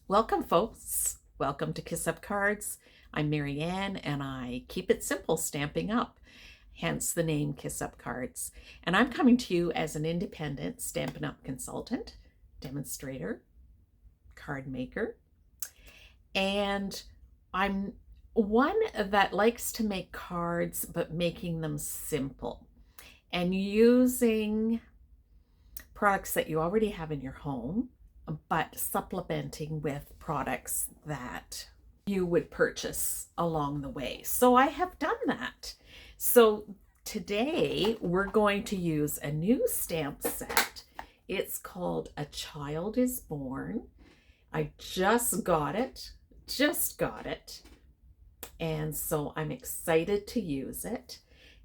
Welcome, folks. Welcome to Kiss Up Cards. I'm Marianne, and I keep it simple stamping up, hence the name Kiss Up Cards. And I'm coming to you as an independent Stampin' Up consultant, demonstrator, card maker, and I'm one that likes to make cards, but making them simple and using products that you already have in your home, but supplementing with products that you would purchase along the way. So I have done that. So today we're going to use a new stamp set. It's called A Child is Born. I just got it. And so I'm excited to use it.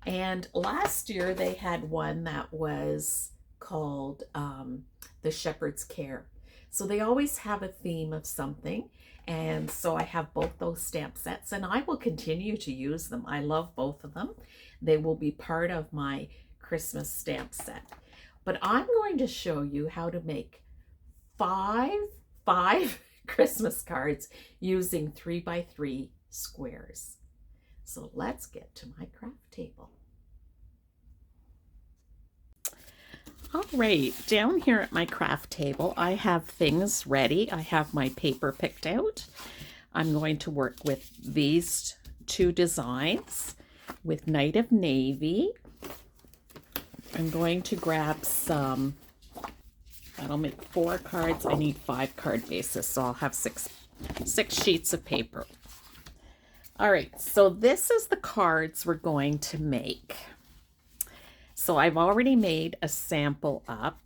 And last year they had one that was called The Shepherd's Care. So they always have a theme of something. And so I have both those stamp sets and I will continue to use them. I love both of them. They will be part of my Christmas stamp set. But I'm going to show you how to make five Christmas cards using 3x3 squares. So let's get to my craft table. All right, down here at my craft table, I have things ready. I have my paper picked out. I'm going to work with these two designs with Night of Navy. I'm going to grab some, that'll make 4 cards. I need 5 card bases, so I'll have six sheets of paper. All right, so this is the cards we're going to make. So I've already made a sample up.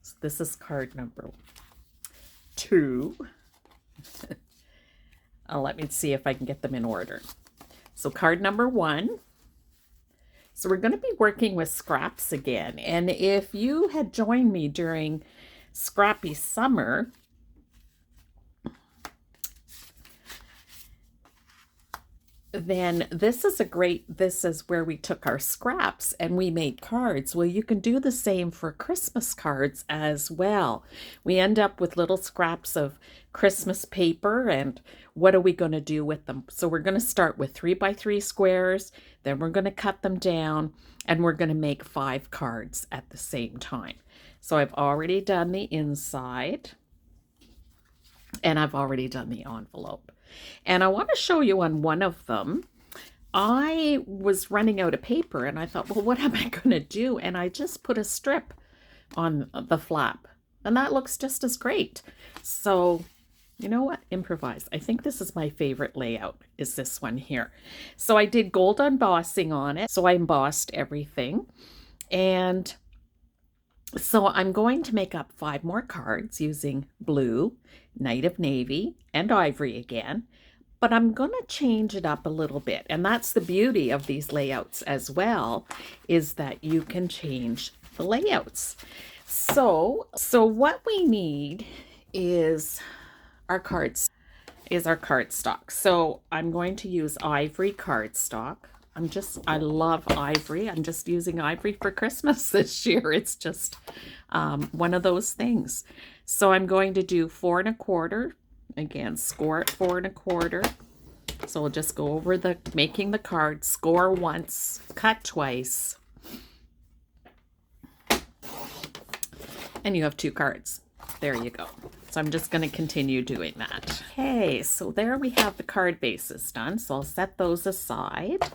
So this is card number 2. Let me see if I can get them in order. So card number 1. So we're going to be working with scraps again. And if you had joined me during Scrappy Summer, then this is where we took our scraps and we made cards. Well, you can do the same for Christmas cards as well. We end up with little scraps of Christmas paper, and what are we going to do with them? So we're going to start with 3x3 squares, then we're going to cut them down, and we're going to make 5 cards at the same time. So I've already done the inside, and I've already done the envelope. And I want to show you on one of them, I was running out of paper and I thought, well, what am I going to do? And I just put a strip on the flap and that looks just as great. So you know what? Improvise. I think this is my favorite layout, is this one here. So I did gold embossing on it. So I embossed everything. And so I'm going to make up 5 more cards using blue, Night of Navy, and ivory again, but I'm going to change it up a little bit. And that's the beauty of these layouts as well, is that you can change the layouts. So what we need is our cardstock. So I'm going to use ivory cardstock. I love ivory. I'm just using ivory for Christmas this year. It's just one of those things. So I'm going to do 4 1/4. Again, score at 4 1/4. So we'll just go over making the card, score once, cut twice. And you have 2 cards. There you go. So I'm just going to continue doing that. Okay, so there we have the card bases done. So I'll set those aside.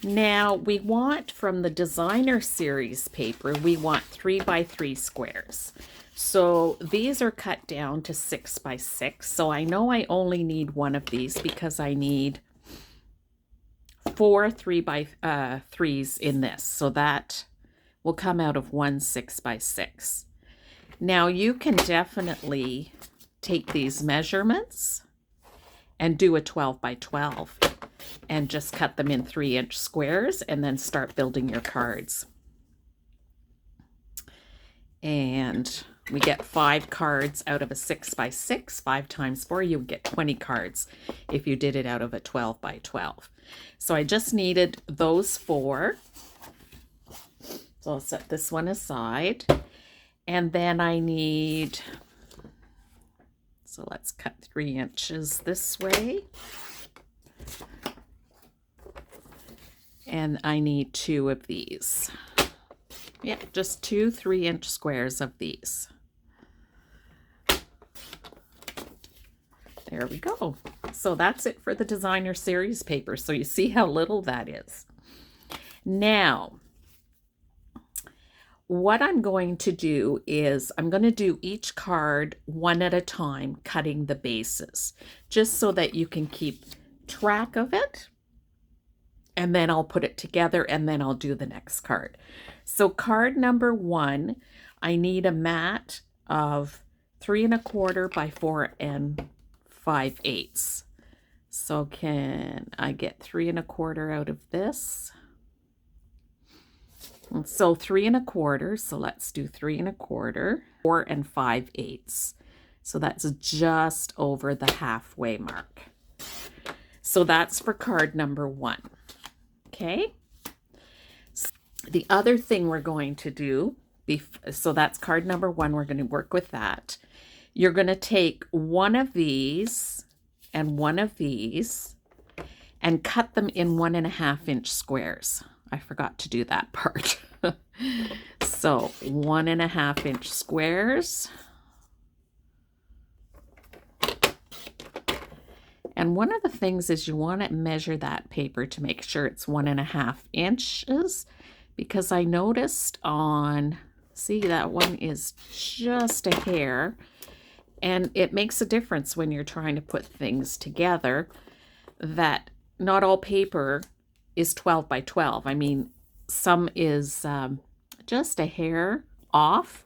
Now we want, from the designer series paper, we want 3x3 squares. So these are cut down to 6x6. So I know I only need one of these because I need 4 3x3s in this. So that will come out of one 6x6. Now you can definitely take these measurements and do a 12x12 and just cut them in 3-inch squares and then start building your cards. And we get 5 cards out of a 6x6. 5 times 4, you would get 20 cards if you did it out of a 12x12. So I just needed those 4. So I'll set this one aside. And then I need So let's cut 3 inches this way. And I need 2 of these. Yeah, just 2 3-inch squares of these. There we go. So that's it for the designer series paper. So you see how little that is. Now, what I'm going to do is I'm going to do each card one at a time, cutting the bases, just so that you can keep track of it. And then I'll put it together and then I'll do the next card. So card number 1, I need a mat of 3 1/4 by 4 5/8. So can I get 3 1/4 out of this? And so 3 1/4, so let's do 3 1/4, 4 5/8. So that's just over the halfway mark. So that's for card number 1. Okay. The other thing we're going to do, so that's card number 1, we're going to work with that. You're going to take one of these and one of these and cut them in 1 1/2 inch squares. I forgot to do that part. So 1 1/2 inch squares. And one of the things is you want to measure that paper to make sure it's 1 1/2 inches, because I noticed on, see, that one is just a hair, and it makes a difference when you're trying to put things together, that not all paper is 12 by 12. I mean, some is just a hair off,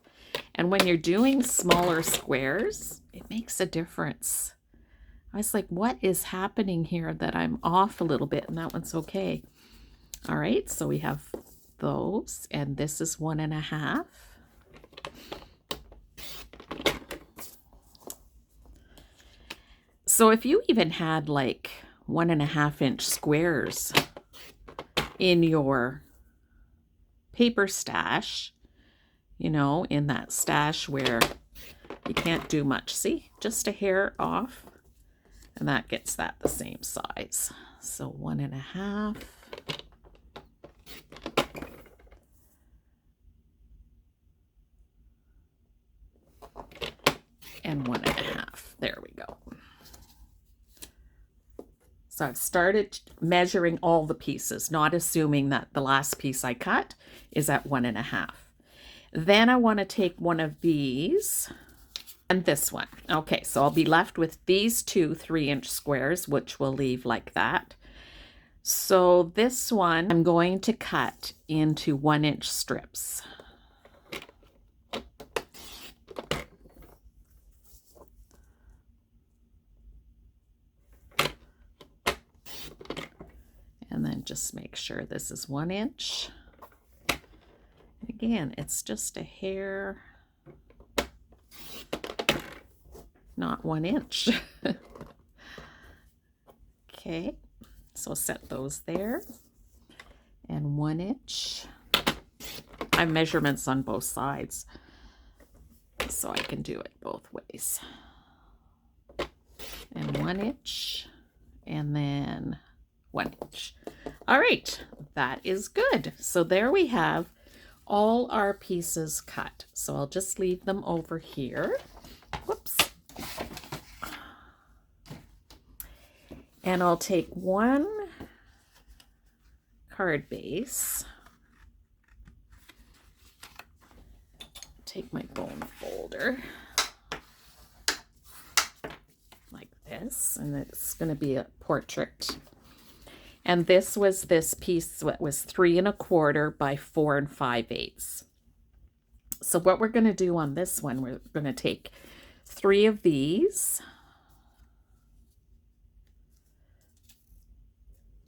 and when you're doing smaller squares, it makes a difference. I was like, what is happening here that I'm off a little bit? And that one's okay. All right, so we have those, and this is 1 1/2. So if you even had like 1 1/2 inch squares in your paper stash, you know, in that stash where you can't do much, see, just a hair off. And that gets that the same size. So 1 1/2. And 1 1/2. There we go. So I've started measuring all the pieces, not assuming that the last piece I cut is at 1 1/2. Then I want to take one of these and this one. Okay, so I'll be left with these 2 3-inch squares, which we'll leave like that. So this one I'm going to cut into 1-inch strips. And then just make sure this is 1 inch. Again, it's just a hair, not 1 inch. Okay, so set those there. And 1 inch. I have measurements on both sides, so I can do it both ways. And 1 inch, and then 1 inch. All right, that is good. So there we have all our pieces cut. So I'll just leave them over here. Whoops. And I'll take one card base. Take my bone folder like this, and it's going to be a portrait. And this was this piece that was 3 1/4 by 4 5/8. So what we're going to do on this one, we're going to take 3 of these.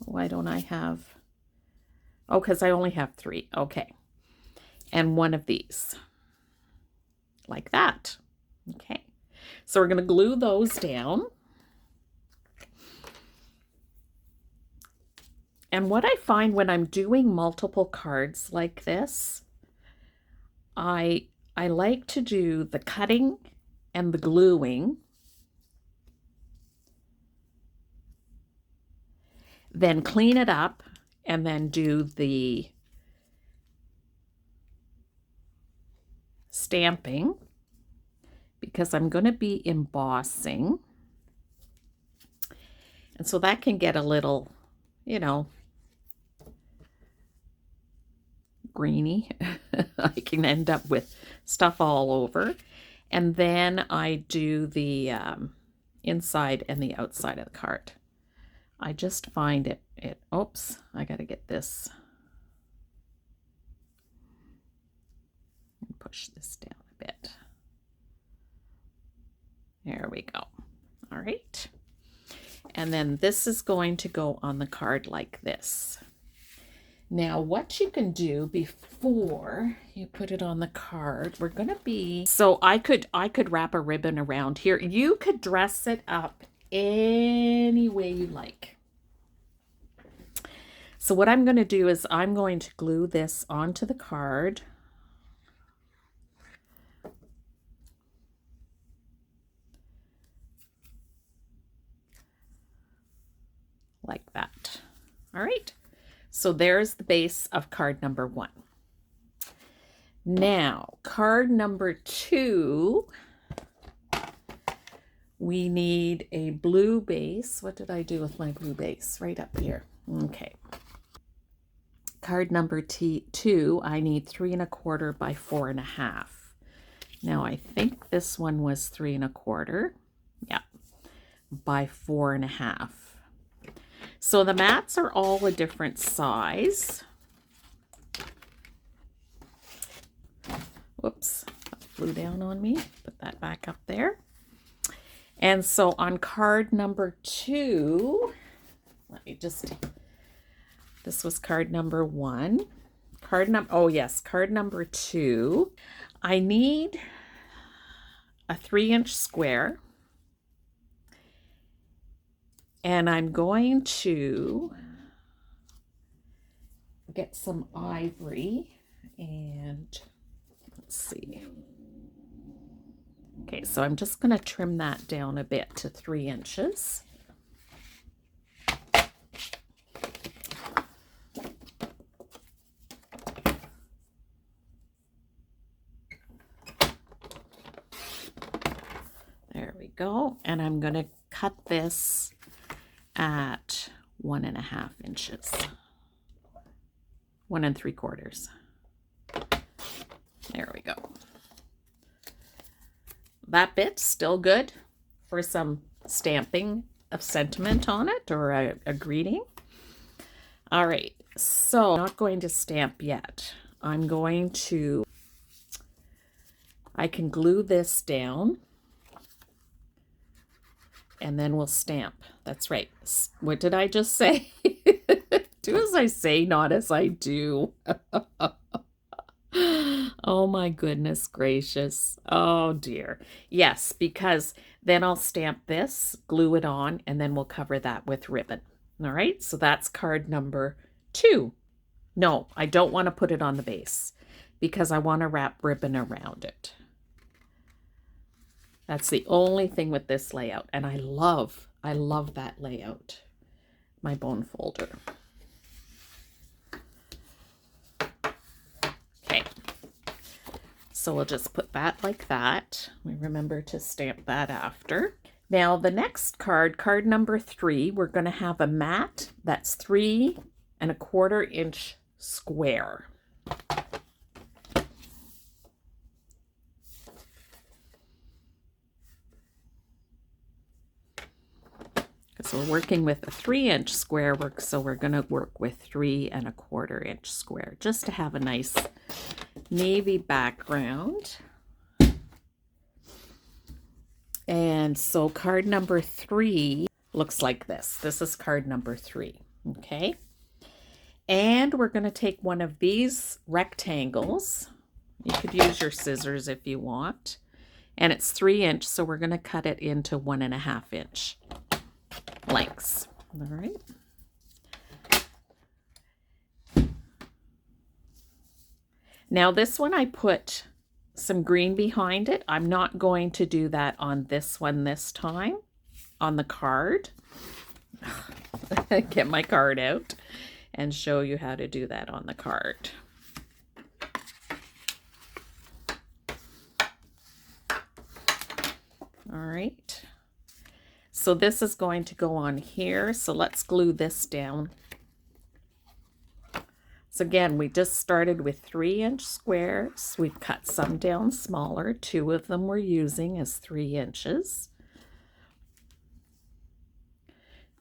Why don't I have? Oh, because I only have 3. Okay. And 1 of these. Like that. Okay. So we're going to glue those down. And what I find when I'm doing multiple cards like this, I like to do the cutting and the gluing then clean it up and then do the stamping, because I'm going to be embossing. And so that can get a little, you know, greeny. I can end up with stuff all over. And then I do the inside and the outside of the card. I just find it, oops, I got to get this. Push this down a bit. There we go. All right. And then this is going to go on the card like this. Now, what you can do before you put it on the card, we're going to be, so I could wrap a ribbon around here. You could dress it up any way you like. So what I'm going to do is I'm going to glue this onto the card. Like that. All right. So there's the base of card number 1. Now, card number 2, we need a blue base. What did I do with my blue base? Right up here. Okay. Card number 2, I need 3 1/4 by 4 1/2. Now, I think this one was 3 1/4. Yeah. By 4 1/2. So the mats are all a different size. Whoops, that flew down on me. Put that back up there. And so on card number 2, let me just, this was card number 1. Card number 2, I need a 3-inch square. And I'm going to get some ivory and let's see. Okay, so I'm just going to trim that down a bit to 3 inches. There we go. And I'm going to cut this at 1 1/2 inches. 1 3/4. There we go. That bit's still good for some stamping of sentiment on it, or a greeting. All right, so I'm not going to stamp yet. I'm going to, I can glue this down and then we'll stamp. That's right. What did I just say? Do as I say, not as I do. Oh my goodness gracious. Oh dear. Yes, because then I'll stamp this, glue it on, and then we'll cover that with ribbon. All right, so that's card number 2. No, I don't want to put it on the base because I want to wrap ribbon around it. That's the only thing with this layout, and I love that layout, my bone folder. Okay, so we'll just put that like that. We remember to stamp that after. Now the next card, card number 3, we're going to have a mat that's 3 1/4 inch square. So we're working with a 3-inch square work, so we're going to work with 3 1/4 inch square just to have a nice navy background. And so card number 3 looks like this. This is card number 3, okay? And we're going to take one of these rectangles. You could use your scissors if you want. And it's 3-inch, so we're going to cut it into 1 1/2 inch lengths. All right. Now this one I put some green behind it. I'm not going to do that on this one this time, on the card. get my card out and show you how to do that on the card. All right. So this is going to go on here. So let's glue this down. So again, we just started with 3-inch squares. We've cut some down smaller. 2 of them we're using as 3 inches.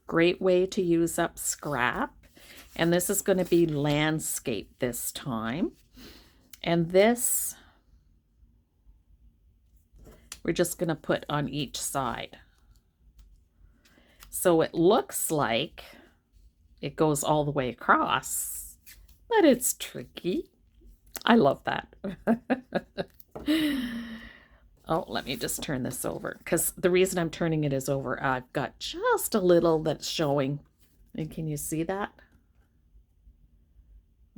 Great way to use up scrap. And this is going to be landscape this time. And this, we're just going to put on each side. So it looks like it goes all the way across, but it's tricky. I love that. Oh, let me just turn this over, because the reason I'm turning it is over. I've got just a little that's showing. And can you see that?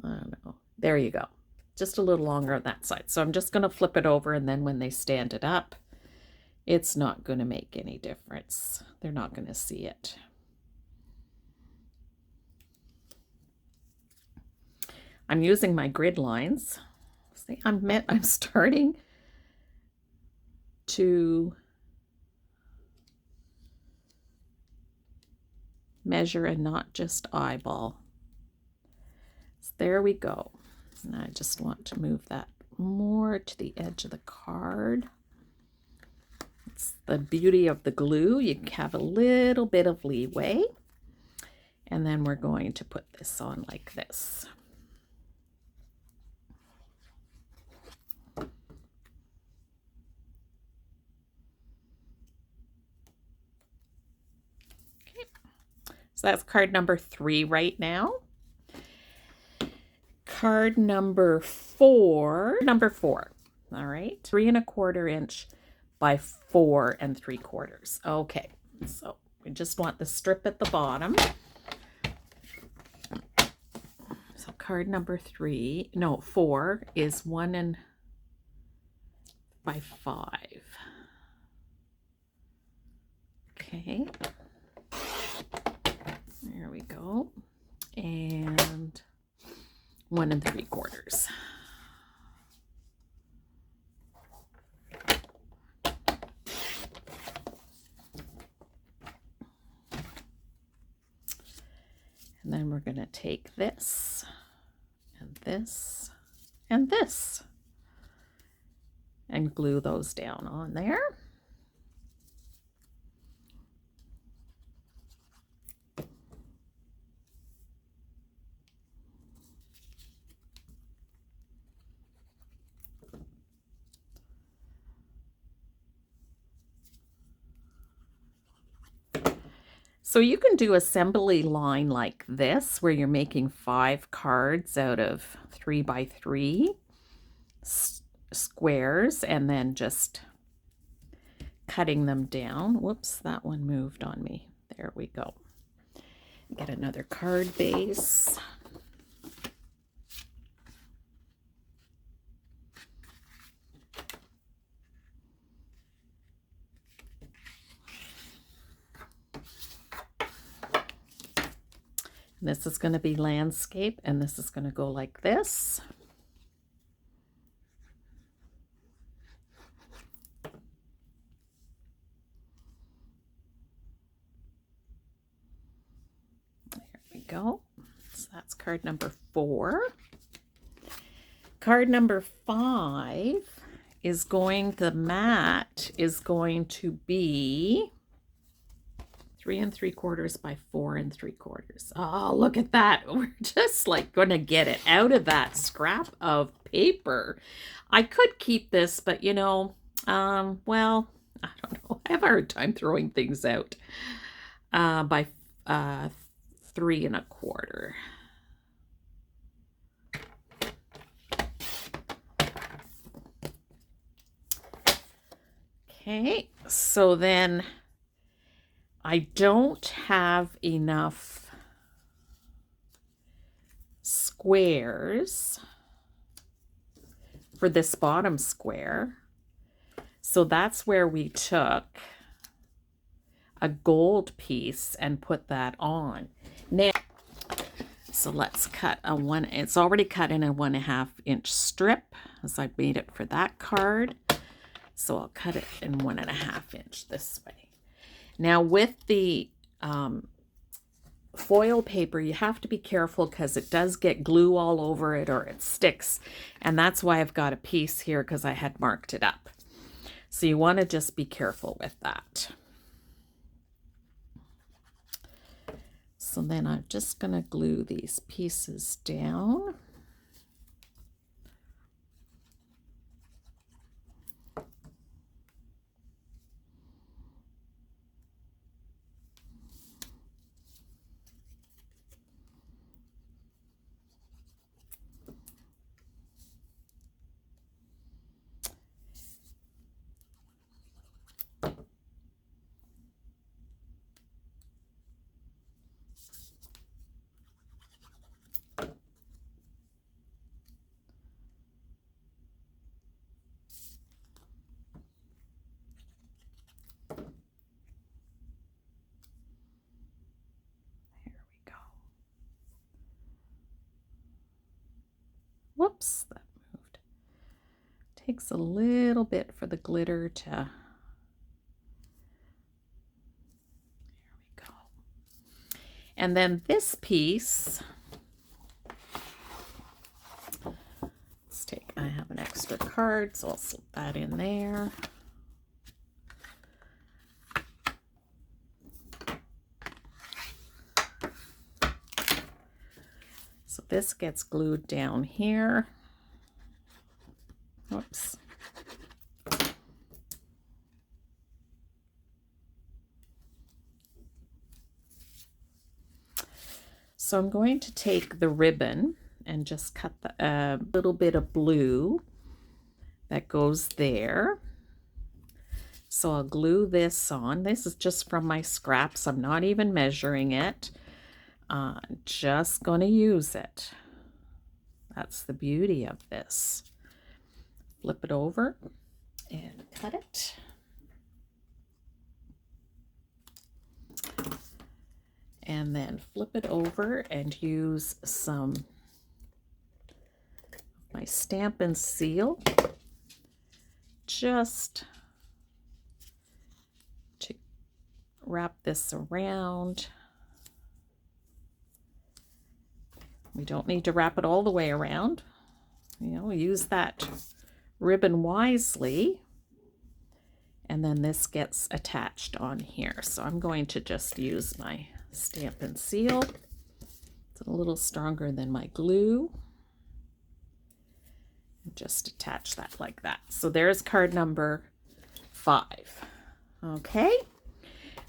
I don't know. There you go. Just a little longer on that side. So I'm just going to flip it over, and then when they stand it up, it's not going to make any difference. They're not going to see it. I'm using my grid lines. See, I'm starting to measure and not just eyeball. So there we go. And I just want to move that more to the edge of the card. It's the beauty of the glue. You have a little bit of leeway. And then we're going to put this on like this. Okay. So that's card number 3 right now. Card number 4. Number 4. All right. 3 1/4 inch by 4 3/4. Okay, so we just want the strip at the bottom. So card number 4 is 1 by 5. Okay, there we go. And 1 3/4. And then we're going to take this and this and this and glue those down on there. So you can do assembly line like this, where you're making 5 cards out of 3 by 3 squares and then just cutting them down. Whoops, that one moved on me. There we go. Get another card base. This is going to be landscape, and this is going to go like this. There we go. So that's card number 4. Card number 5 is the mat is going to be 3 3/4 by 4 3/4. Oh, look at that. We're just like going to get it out of that scrap of paper. I could keep this, but you know, well, I don't know. I have a hard time throwing things out by 3 1/4. Okay, so then I don't have enough squares for this bottom square. So that's where we took, a gold piece and put that on. Now, so let's cut a one, it's already cut in a 1.5 inch strip, as I made it for that card. So I'll cut it in 1.5 inch this way. Now with the foil paper, you have to be careful because it does get glue all over it or it sticks. And that's why I've got a piece here, because I had marked it up. So you want to just be careful with that. So then I'm just going to glue these pieces down. Whoops, that moved. Takes a little bit for the glitter to, there we go. And then this piece, let's take, I have an extra card, so I'll slip that in there. So this gets glued down here. Whoops. So I'm going to take the ribbon and just cut a little bit of blue that goes there. So I'll glue this on. This is just from my scraps. I'm not even measuring it. Just going to use it. That's the beauty of this. Flip it over and cut it. And then flip it over and use some of my Stampin' seal just to wrap this around. We don't need to wrap it all the way around. You know, use that ribbon wisely. And then this gets attached on here. So I'm going to just use my Stampin' seal. It's a little stronger than my glue. And just attach that like that. So there's card number 5. Okay,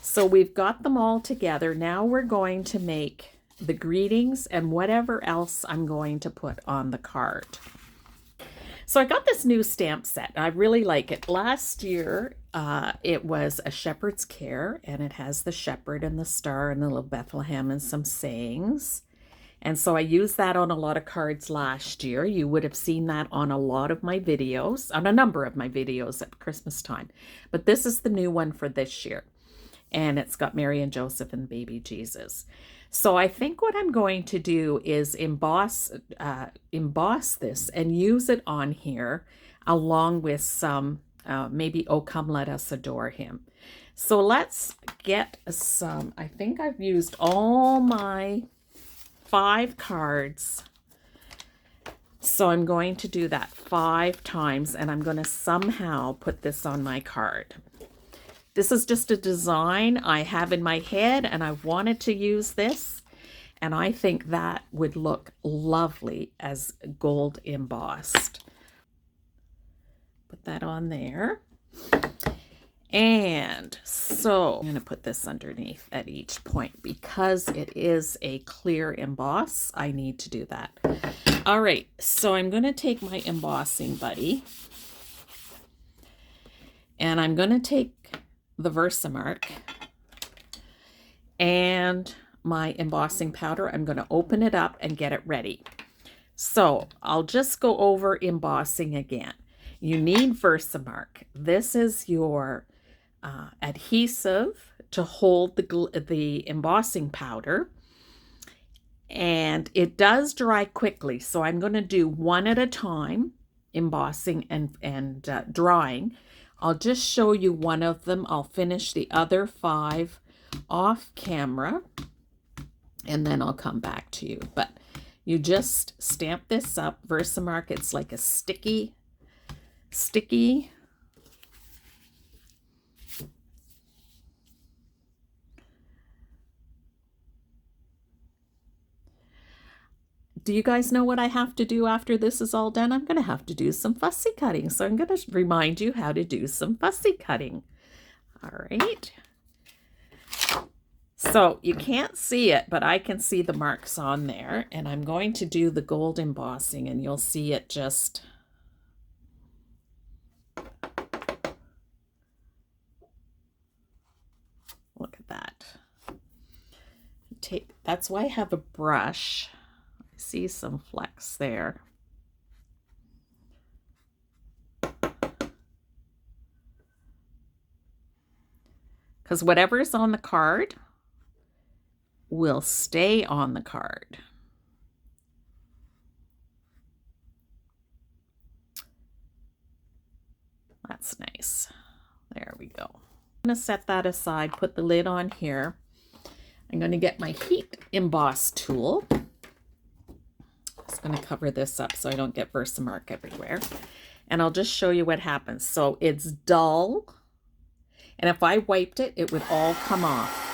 so we've got them all together. Now we're going to make the greetings and whatever else I'm going to put on the card. So I got this new stamp set. I really like it. Last year, it was a shepherd's care, and it has the shepherd and the star and the little Bethlehem and some sayings. And so I used that on a lot of cards last year. You would have seen that on a lot of my videos, on a number of my videos at Christmas time. But this is the new one for this year. And it's got Mary and Joseph and baby Jesus. So I think what I'm going to do is emboss this and use it on here along with some, maybe "Oh Come Let Us Adore Him." So let's get some, I think I've used all my 5 cards. So I'm going to do that 5 times, and I'm going to somehow put this on my card. This is just a design I have in my head, and I wanted to use this, and I think that would look lovely as gold embossed. Put that on there. And so I'm going to put this underneath at each point because it is a clear emboss. I need to do that. All right, so I'm going to take my embossing buddy, and I'm going to take the Versamark and my embossing powder. I'm going to open it up and get it ready. So I'll just go over embossing again. You need Versamark. This is your adhesive to hold the embossing powder. And it does dry quickly, so I'm going to do one at a time, embossing and drying. I'll just show you one of them. I'll finish the other 5 off camera, and then I'll come back to you. But you just stamp this up. Versamark, it's like a sticky. Do you guys know what I have to do after this is all done? I'm going to have to do some fussy cutting. So I'm going to remind you how to do some fussy cutting. All right. So you can't see it, but I can see the marks on there. And I'm going to do the gold embossing, and you'll see it just... Look at that. That's why I have a brush. See some flecks there. Because whatever's on the card will stay on the card. That's nice. There we go. I'm going to set that aside, put the lid on here. I'm going to get my heat emboss tool. Just going to cover this up so I don't get Versamark everywhere. And I'll just show you what happens. So it's dull. And if I wiped it, it would all come off.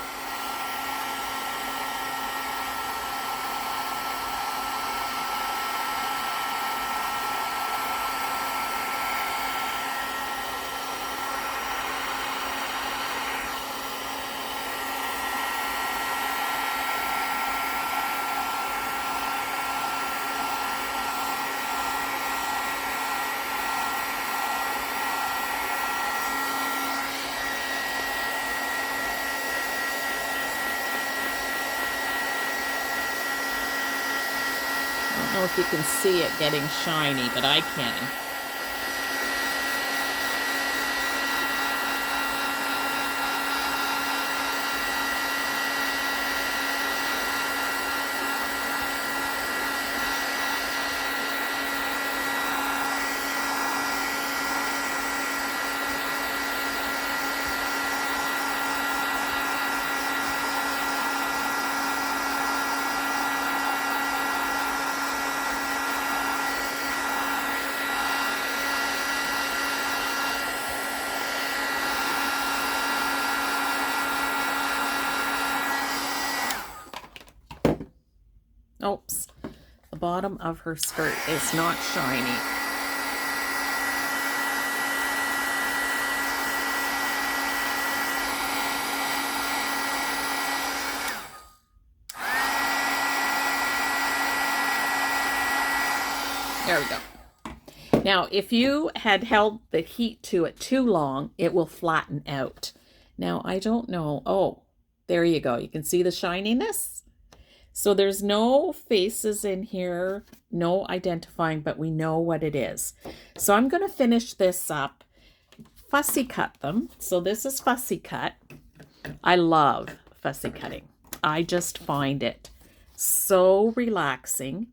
I don't know if you can see it getting shiny, but I can. Oops, the bottom of her skirt is not shiny. There we go. Now, if you had held the heat to it too long, it will flatten out. Now, I don't know. Oh, there you go. You can see the shininess. So there's no faces in here, no identifying, but we know what it is. So I'm going to finish this up, fussy cut them. So this is fussy cut. I love fussy cutting. I just find it so relaxing.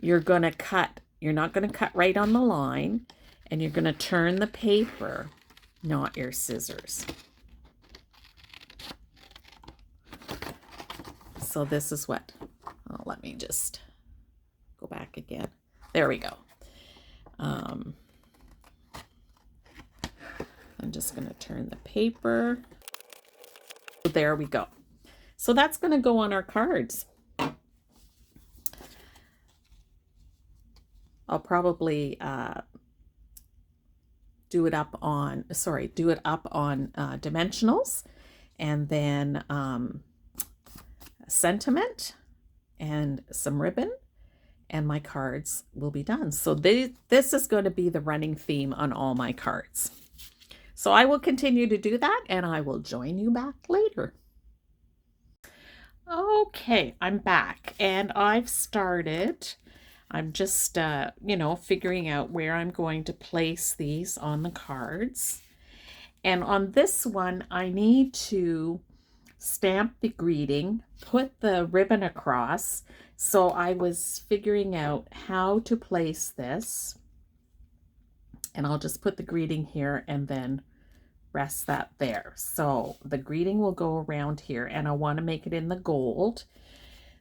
You're going to cut, you're not going to cut right on the line, and you're going to turn the paper, not your scissors. So this is what, oh, let me just go back again. There we go. I'm just going to turn the paper. There we go. So that's going to go on our cards. I'll probably do it up on dimensionals, and then sentiment and some ribbon, and my cards will be done. So this is going to be the running theme on all my cards. So I will continue to do that, and I will join you back later. Okay, I'm back, and I've started. I'm just, figuring out where I'm going to place these on the cards. And on this one, I need to stamp the greeting, put the ribbon across. So I was figuring out how to place this, and I'll just put the greeting here and then rest that there. So the greeting will go around here, and I want to make it in the gold.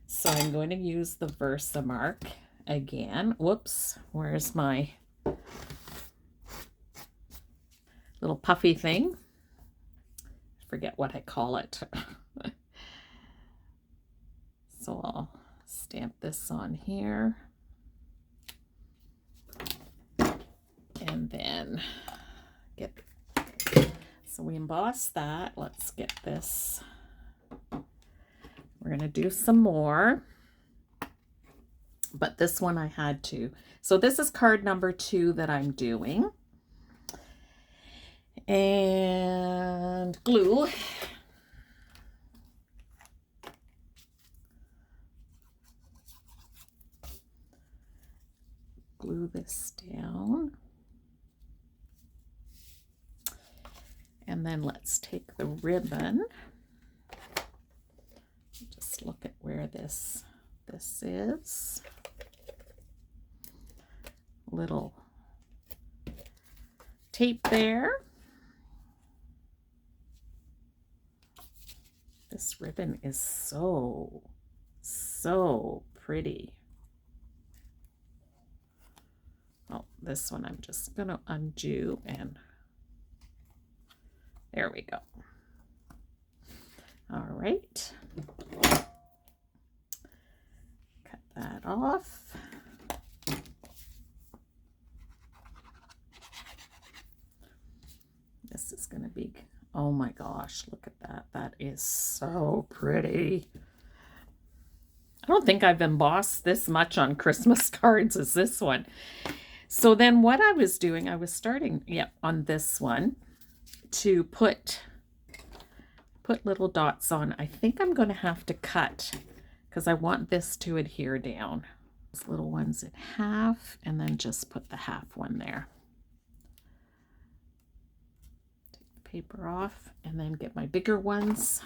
So I'm going to use the Versamark again. Whoops, where's my little puffy thing? I forget what I call it. So I'll stamp this on here. And then get, so we emboss that. Let's get this. We're going to do some more. But this one I had to. So this is card number 2 that I'm doing. And glue. Glue this down. And then let's take the ribbon. Just look at where this is. Little tape there. This ribbon is so pretty. Oh, this one I'm just going to undo, and there we go. All right. Cut that off. This is going to be, oh my gosh, look at that. That is so pretty. I don't think I've embossed this much on Christmas cards as this one. So then what I was doing, I was starting, on this one to put little dots on. I think I'm going to have to cut because I want this to adhere down. Those little ones in half, and then just put the half one there. Take the paper off and then get my bigger ones.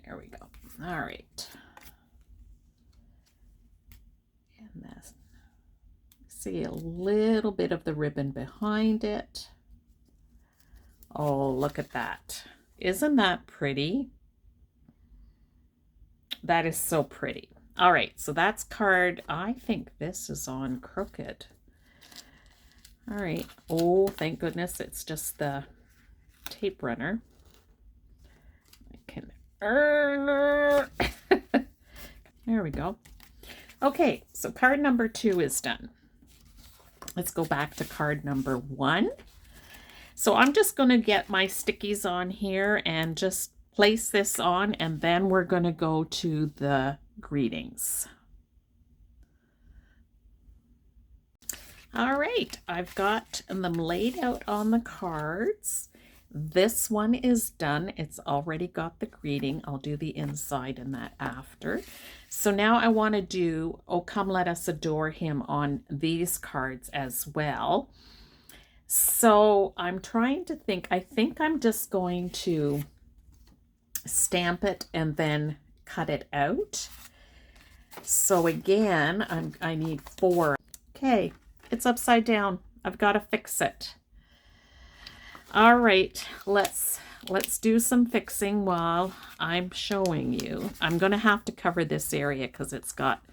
There we go. All right. And then see a little bit of the ribbon behind it. Oh, look at that. Isn't that pretty? That is so pretty. All right, so that's card. I think this is on crooked. All right. Oh, thank goodness it's just the tape runner. I can there we go. Okay, so card number 2 is done. Let's go back to card number 1. So I'm just going to get my stickies on here and just place this on, and then we're going to go to the greetings. All right, I've got them laid out on the cards. This one is done. It's already got the greeting. I'll do the inside and that after. So now I want to do, Oh Come Let Us Adore Him on these cards as well. So I'm trying to think. I think I'm just going to stamp it and then cut it out. So again, I need 4. Okay, it's upside down. I've got to fix it. All right, let's do some fixing while I'm showing you. I'm going to have to cover this area because it's got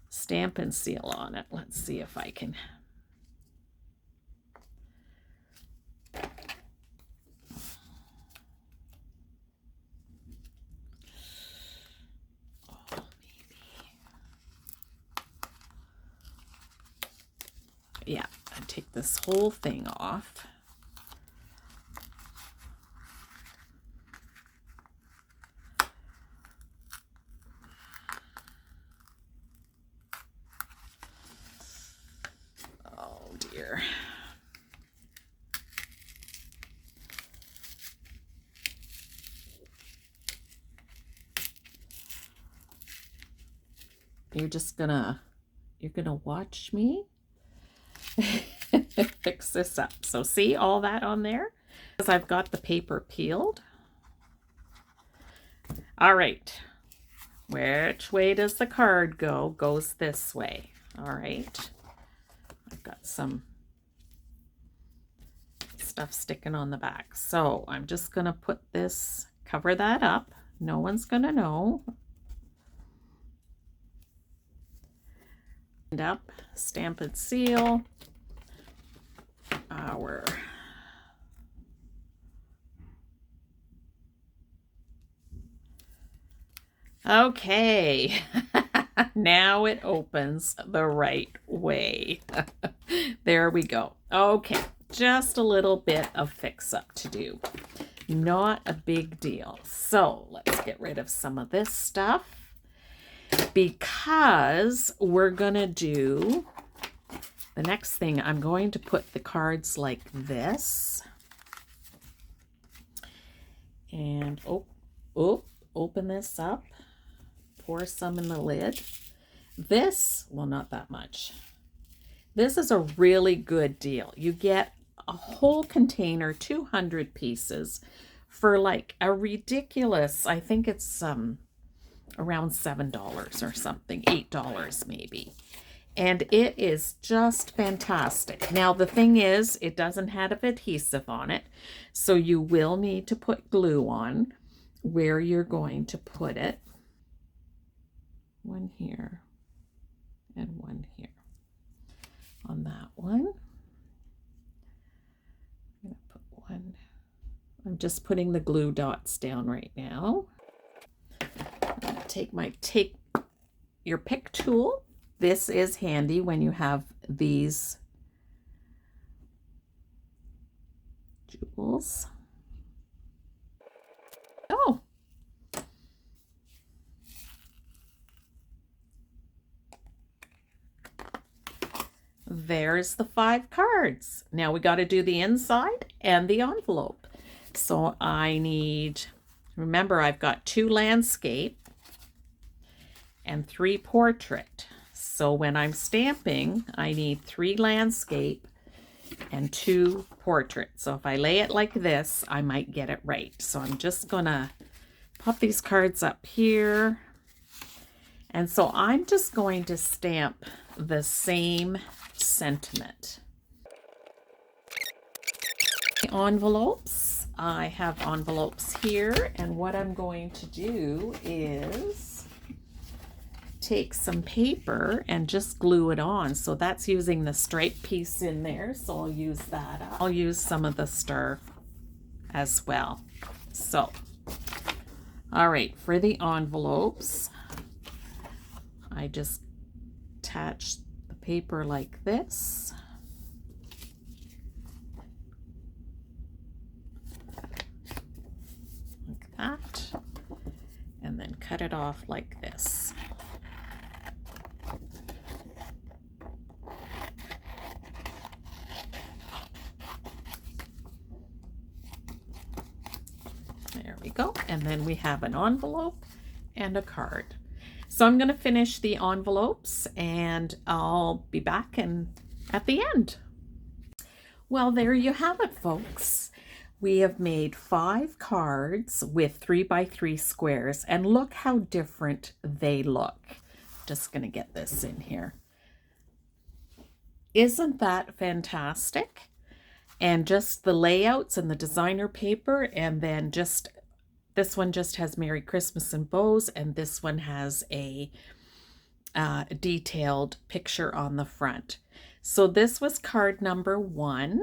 Stampin' seal on it. Let's see if I can. Oh, maybe. Yeah, I take this whole thing off. you're gonna watch me fix this up. So see all that on there? Because I've got the paper peeled. All right. Which way does the card go? Goes this way. All right. I've got some stuff sticking on the back. So I'm just going to put this, cover that up. No one's going to know. And up, Stampin' seal our okay. Now it opens the right way. There we go. Okay, just a little bit of fix up to do. Not a big deal. So let's get rid of some of this stuff because we're gonna do the next thing. I'm going to put the cards like this and open this up, pour some in the lid. This, well, not that much. This is a really good deal. You get a whole container, 200 pieces for like a ridiculous, I think it's around $7 or something, $8 maybe. And it is just fantastic. Now the thing is, it doesn't have adhesive on it, so you will need to put glue on where you're going to put it. One here and one here. On that one, I'm going to put one. I'm just putting the glue dots down right now. I'm going to take your pick tool. This is handy when you have these jewels. Oh. There's the 5 cards. Now we got to do the inside and the envelope. So I need, remember I've got 2 landscape and 3 portrait. So when I'm stamping, I need 3 landscape and 2 portrait. So if I lay it like this, I might get it right. So I'm just gonna pop these cards up here. And so I'm just going to stamp the same sentiment. Envelopes. I have envelopes here, and what I'm going to do is take some paper and just glue it on. So that's using the stripe piece in there, so I'll use that. I'll use some of the star as well. So, all right, for the envelopes, I just attach the paper like this. Like that. And then cut it off like this. There we go. And then we have an envelope and a card. So I'm going to finish the envelopes and I'll be back at the end. Well, there you have it, folks. We have made 5 cards with 3x3 squares, and look how different they look. Just going to get this in here. Isn't that fantastic? And just the layouts and the designer paper, and then just this one just has Merry Christmas and bows, and this one has a detailed picture on the front. So this was card number 1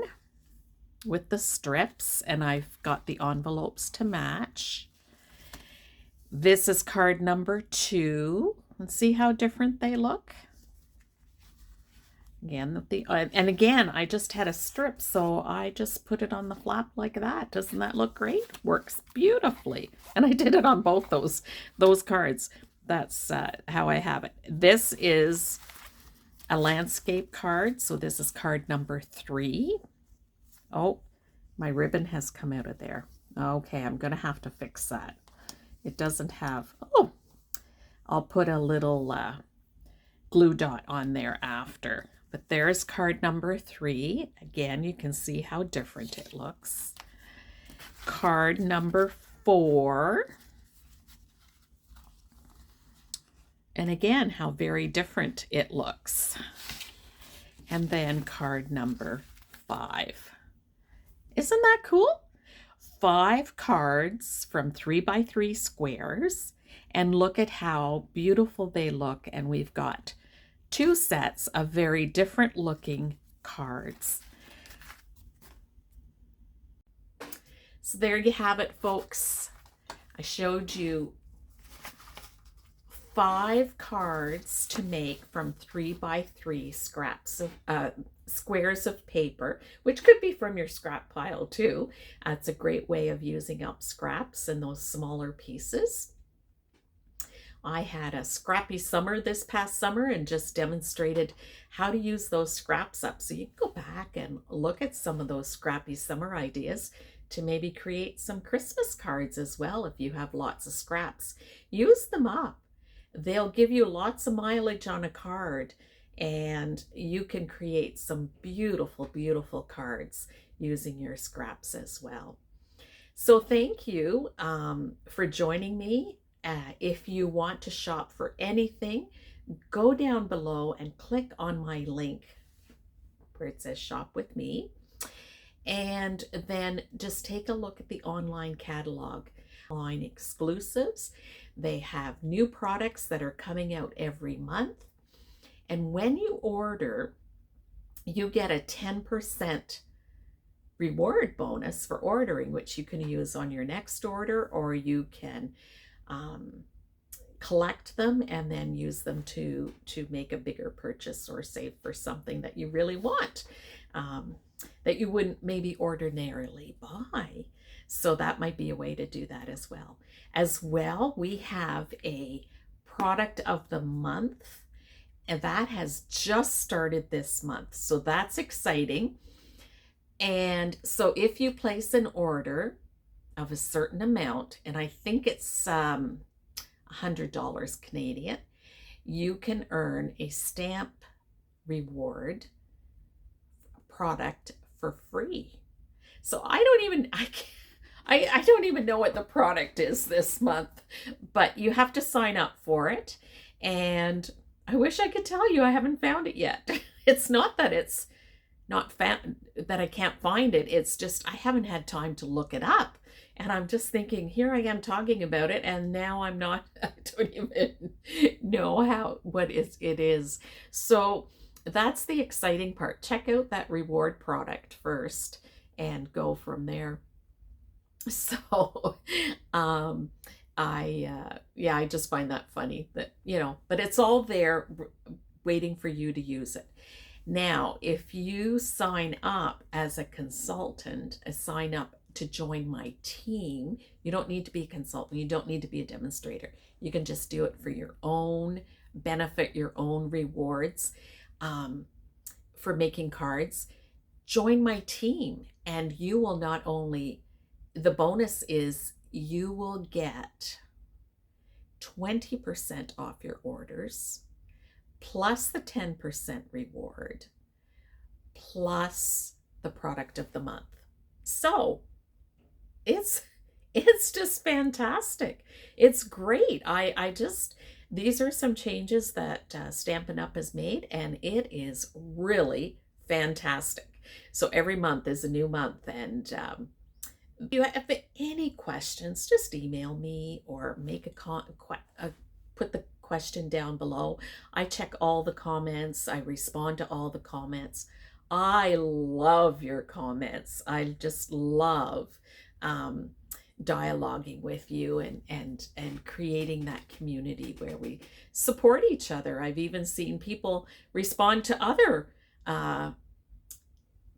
with the strips, and I've got the envelopes to match. This is card number 2. Let's see how different they look. Again, and again, I just had a strip, so I just put it on the flap like that. Doesn't that look great? Works beautifully. And I did it on both those cards. That's how I have it. This is a landscape card, so this is card number 3. Oh, my ribbon has come out of there. Okay, I'm going to have to fix that. It doesn't have, oh, I'll put a little glue dot on there after. But there's card number 3. Again, you can see how different it looks. Card number 4. And again, how very different it looks. And then card number 5. Isn't that cool? 5 cards from 3x3 squares. And look at how beautiful they look. And we've got 2 sets of very different looking cards. So there you have it, folks. I showed you 5 cards to make from 3x3 scraps of squares of paper, which could be from your scrap pile too. It's a great way of using up scraps in those smaller pieces. I had a scrappy summer this past summer and just demonstrated how to use those scraps up. So you can go back and look at some of those scrappy summer ideas to maybe create some Christmas cards as well. If you have lots of scraps, use them up. They'll give you lots of mileage on a card, and you can create some beautiful, beautiful cards using your scraps as well. So thank you for joining me. If you want to shop for anything, go down below and click on my link where it says shop with me. And then just take a look at the online catalog, online exclusives. They have new products that are coming out every month. And when you order, you get a 10% reward bonus for ordering, which you can use on your next order, or you can collect them and then use them to make a bigger purchase or save for something that you really want, that you wouldn't maybe ordinarily buy. So that might be a way to do that as well. As well, we have a product of the month, and that has just started this month. So that's exciting. And so if you place an order of a certain amount, and I think it's $100 Canadian, you can earn a stamp reward product for free. So I don't even know what the product is this month, but you have to sign up for it. And I wish I could tell you I haven't found it yet. It's not that it's not found, that I can't find it. It's just I haven't had time to look it up. And I'm just thinking, here I am talking about it, and now I don't even know what it is. So that's the exciting part. Check out that reward product first and go from there. So I just find that funny that, but it's all there waiting for you to use it. Now, if you sign up as a consultant, sign up to join my team, you don't need to be a consultant. You don't need to be a demonstrator. You can just do it for your own benefit, your own rewards for making cards. Join my team, and you will not only, the bonus is you will get 20% off your orders, plus the 10% reward, plus the product of the month. So it's just fantastic. It's great. These are some changes that Stampin' Up! Has made, and it is really fantastic. So every month is a new month, and if you have any questions, just email me or make put the question down below. I check all the comments. I respond to all the comments. I love your comments. I just love dialoguing with you and creating that community where we support each other. I've even seen people respond to other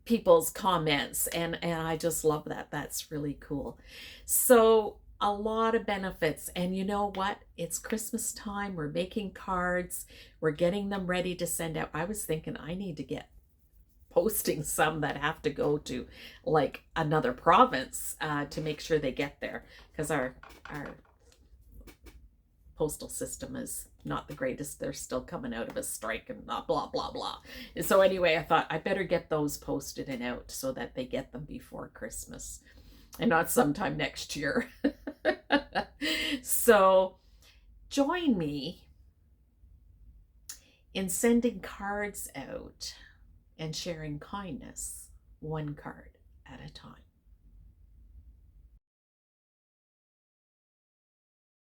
people's comments, and I just love that. That's really cool. So a lot of benefits, and you know what? It's Christmas time. We're making cards. We're getting them ready to send out. I was thinking I need to get posting some that have to go to like another province to make sure they get there, because our postal system is not the greatest. They're still coming out of a strike and blah, blah, blah, blah. And so anyway, I thought I better get those posted and out so that they get them before Christmas and not sometime next year. So join me in sending cards out and sharing kindness, one card at a time.